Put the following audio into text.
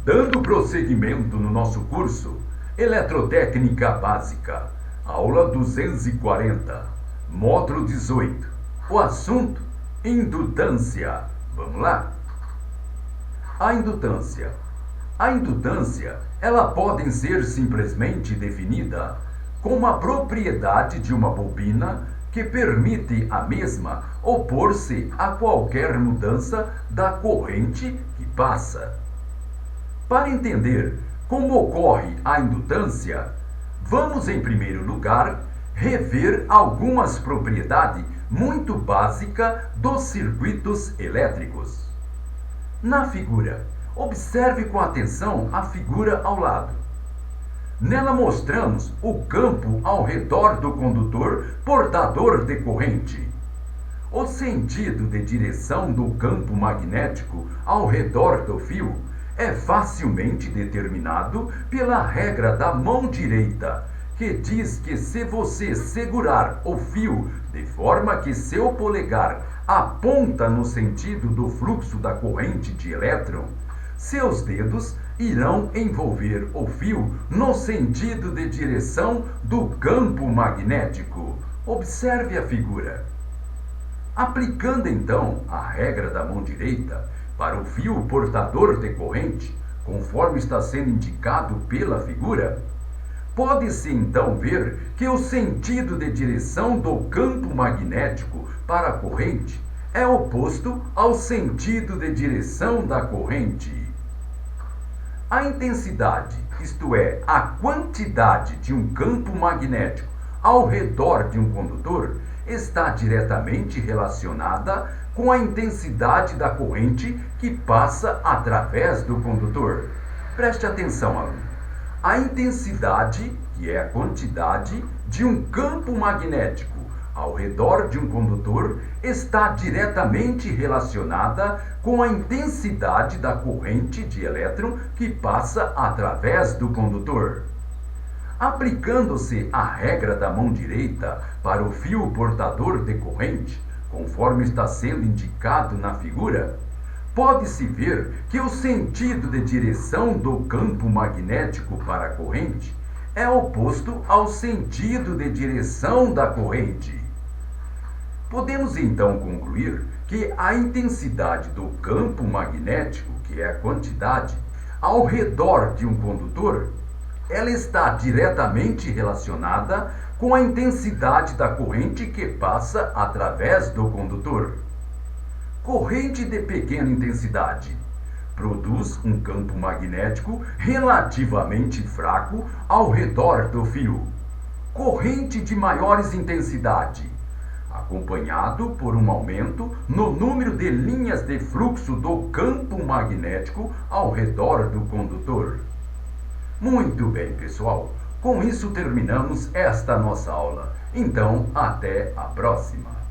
Dando prosseguimento no nosso curso Eletrotécnica Básica, aula 240, módulo 18. O assunto: indutância. Vamos lá? A indutância. A indutância, ela pode ser simplesmente definida como a propriedade de uma bobina que permite à mesma opor-se a qualquer mudança da corrente que passa. Para entender como ocorre a indutância, vamos em primeiro lugar rever algumas propriedades muito básicas dos circuitos elétricos. Na figura, observe com atenção a figura ao lado. Nela mostramos o campo ao redor do condutor portador de corrente. O sentido de direção do campo magnético ao redor do fio é facilmente determinado pela regra da mão direita, que diz que se você segurar o fio de forma que seu polegar aponta no sentido do fluxo da corrente de elétron, seus dedos irão envolver o fio no sentido de direção do campo magnético. Observe a figura. Aplicando então a regra da mão direita para o fio portador de corrente, conforme está sendo indicado pela figura, pode-se então ver que o sentido de direção do campo magnético para a corrente é oposto ao sentido de direção da corrente. A intensidade, isto é, a quantidade de um campo magnético ao redor de um condutor, está diretamente relacionada com a intensidade da corrente que passa através do condutor. Preste atenção, aluno. A intensidade, que é a quantidade de um campo magnético ao redor de um condutor, está diretamente relacionada com a intensidade da corrente de elétron que passa através do condutor. Aplicando-se a regra da mão direita para o fio portador de corrente, conforme está sendo indicado na figura, pode-se ver que o sentido de direção do campo magnético para a corrente é oposto ao sentido de direção da corrente. Podemos então concluir que a intensidade do campo magnético, que é a quantidade, ao redor de um condutor, ela está diretamente relacionada com a intensidade da corrente que passa através do condutor. Corrente de pequena intensidade produz um campo magnético relativamente fraco ao redor do fio. Corrente de maiores intensidade, acompanhado por um aumento no número de linhas de fluxo do campo magnético ao redor do condutor. Muito bem, pessoal. Com isso terminamos esta nossa aula. Então, até a próxima.